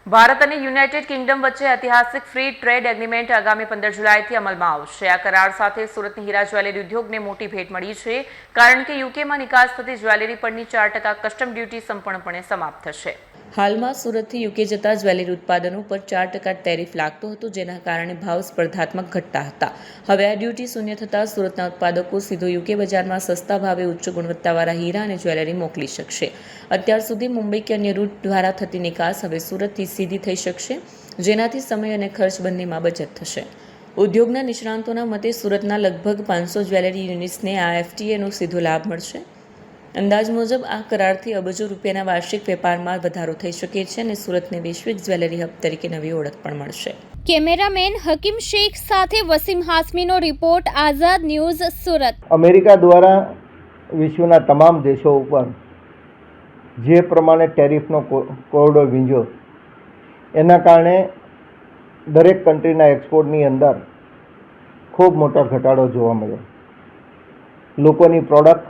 ભારત અને United Kingdom વચ્ચે ઐતિહાસિક ફ્રી ટ્રેડ એગ્રીમેન્ટ આગામી 15 જુલાઈથી અમલમાં આવશે। આ કરાર સાથે સુરતની હીરા જ્વેલરી ઉદ્યોગને મોટી ભેટ મળી છે, કારણ કે યુકેમાં નિકાસ થતી જ્વેલરી પરની 4% કસ્ટમ ડ્યુટી સંપૂર્ણપણે સમાપ્ત થશે। હાલમાં સુરતથી યુકે જતા જ્વેલરી ઉત્પાદનો પર 4% ટેરિફ લાગતો હતો, જેના કારણે ભાવ સ્પર્ધાત્મક ઘટતા હતા। હવે આ ડ્યુટી શૂન્ય થતાં સુરતના ઉત્પાદકો સીધો યુકે બજારમાં સસ્તા ભાવે ઉચ્ચ ગુણવત્તાવાળા હીરા અને જ્વેલરી મોકલી શકશે। અત્યાર સુધી મુંબઈ કે અન્ય રૂટ દ્વારા થતી નિકાસ હવે સુરતથી સીધી થઈ શકશે, જેનાથી સમય અને ખર્ચ બંનેમાં બચત થશે। ઉદ્યોગના નિષ્ણાંતોના મતે સુરતના લગભગ 500 જ્વેલરી યુનિટ્સને આ એફટીએનો સીધો લાભ મળશે। અંદાજ મુજબ આ કરારથી અબજો રૂપિયાના વાર્ષિક વેપારમાં વધારો થઈ શકે છે અને સુરતને વૈશ્વિક જ્વેલરી હબ તરીકે નવી ઓળખ પણ મળશે। કેમેરામેન હકીમ શેખ સાથે વસીમ હાસમીનો રિપોર્ટ, આઝાદ ન્યૂઝ, સુરત। અમેરિકા દ્વારા વિશ્વના તમામ દેશો ઉપર જે પ્રમાણે ટેરિફનો કોરડો વીંઝ્યો, એના કારણે દરેક કન્ટ્રીના એક્સપોર્ટની અંદર ખૂબ મોટો ઘટાડો જોવા મળ્યો। લોકોની પ્રોડક્ટ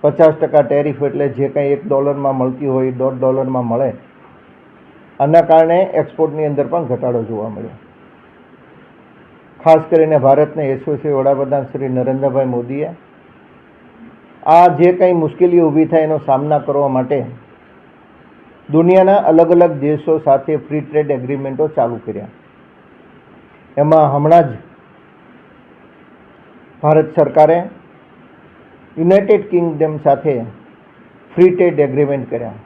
50% ટેરિફ એટલે જે કંઈ $1 મળતી હોય $1.5 મળે, આના કારણે એક્સપોર્ટની અંદર પણ ઘટાડો જોવા મળ્યો। ખાસ કરીને ભારતના યશસ્વી વડાપ્રધાન શ્રી નરેન્દ્રભાઈ મોદીએ આ જે કંઈ મુશ્કેલીઓ ઊભી થાય એનો સામના કરવા માટે દુનિયાના અલગ અલગ દેશો સાથે ફ્રી ટ્રેડ એગ્રીમેન્ટો ચાલુ કર્યા। એમાં હમણાં જ ભારત સરકારે યુનાઇટેડ કિંગડમ સાથે ફ્રી ટ્રેડ એગ્રીમેન્ટ કર્યા।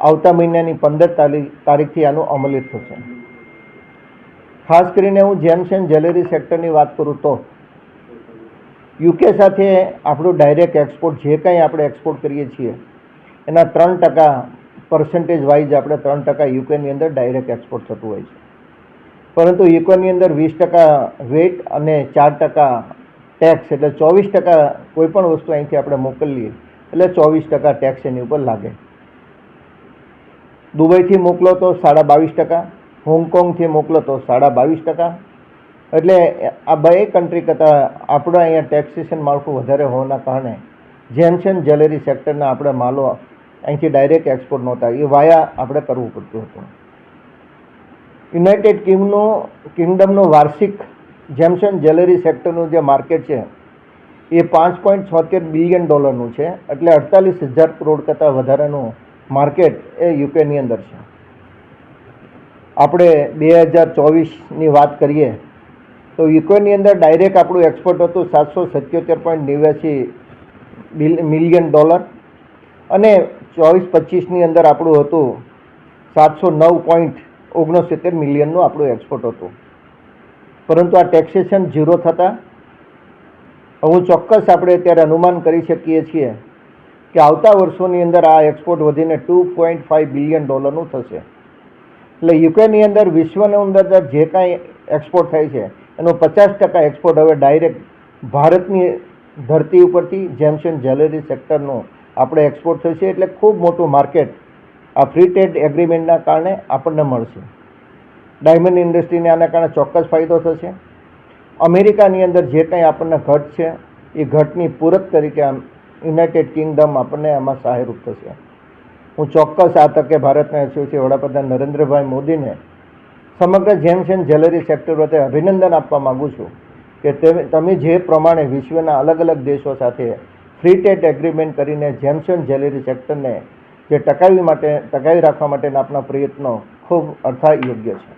આવતા મહિનાની 15 તારીખથી આનું અમલી થશે। ખાસ કરીને હું જેમ્સ એન્ડ જ્વેલરી સેક્ટરની વાત કરું તો યુકે સાથે આપણું ડાયરેક્ટ એક્સપોર્ટ જે કંઈ આપણે એક્સપોર્ટ કરીએ છીએ એના 3% પર્સન્ટેજ વાઇઝ આપણે 3% યુકેની અંદર ડાયરેક્ટ એક્સપોર્ટ થતું હોય છે, પરંતુ યુકેની અંદર 20% વેટ અને 4% ટેક્સ, એટલે 24% કોઈ પણ વસ્તુ અહીંથી આપણે મોકલીએ એટલે 24% ટેક્સ એની ઉપર લાગે। દુબઈથી મોકલો તો 22.5%, હોંગકોંગથી મોકલો તો 22.5%, એટલે આ બે કન્ટ્રી કરતાં આપણે અહીંયા ટેક્સેશન માળખું વધારે હોવાના કારણે જેમ્સ એન્ડ જ્વેલરી સેક્ટરના આપણે માલો અહીંથી ડાયરેક્ટ એક્સપોર્ટ નહોતા, એ વાયા આપણે કરવું પડતું હતું। યુનાઇટેડ કિંગડમનો વાર્ષિક જેમ્સ એન્ડ જ્વેલરી સેક્ટરનું જે માર્કેટ છે એ $5.76 બિલિયન છે, એટલે 48,000 કરોડ કરતાં વધારાનું માર્કેટ એ યુકેની અંદર છે। આપણે 2024ની વાત કરીએ તો યુકેની અંદર ડાયરેક્ટ આપણું એક્સપોર્ટ હતું $777.89 મિલિયન અને 24-25ની અંદર આપણું હતું 709.69 મિલિયનનું આપણું એક્સપોર્ટ હતું, પરંતુ આ ટેક્સેશન ઝીરો થતાં હું ચોક્કસ આપણે અત્યારે અનુમાન કરી શકીએ છીએ કે આવતા વર્ષોની અંદર આ એક્સપોર્ટ વધીને $2.5 બિલિયન થશે। એટલે યુકેની અંદર વિશ્વની અંદર જે કાંઈ એક્સપોર્ટ થાય છે એનો 50% એક્સપોર્ટ હવે ડાયરેક્ટ ભારતની ધરતી ઉપરથી જેમ્સ એન્ડ જ્વેલરી સેક્ટરનું આપણે એક્સપોર્ટ થશે, એટલે ખૂબ મોટું માર્કેટ આ ફ્રી ટ્રેડ એગ્રીમેન્ટના કારણે આપણને મળશે। ડાયમંડ ઇન્ડસ્ટ્રીને આના કારણે ચોક્કસ ફાયદો થશે। અમેરિકાની અંદર જે કંઈ આપણને ઘટ છે એ ઘટની પૂરક તરીકે યુનાઇટેડ કિંગડમ આપણને આમાં સહાયરૂપ થશે। હું ચોક્કસ આ તકે ભારતના યશસ્વી વડાપ્રધાન નરેન્દ્રભાઈ મોદીને સમગ્ર જેમ્સ એન્ડ જ્વેલરી સેક્ટર વચ્ચે અભિનંદન આપવા માગું છું કે તમે જે પ્રમાણે વિશ્વના અલગ અલગ દેશો સાથે ફ્રી ટ્રેડ એગ્રીમેન્ટ કરીને જેમ્સ એન્ડ જ્વેલરી સેક્ટરને જે ટકાવી રાખવા માટેના આપણા પ્રયત્નો ખૂબ અર્થાયોગ્ય છે।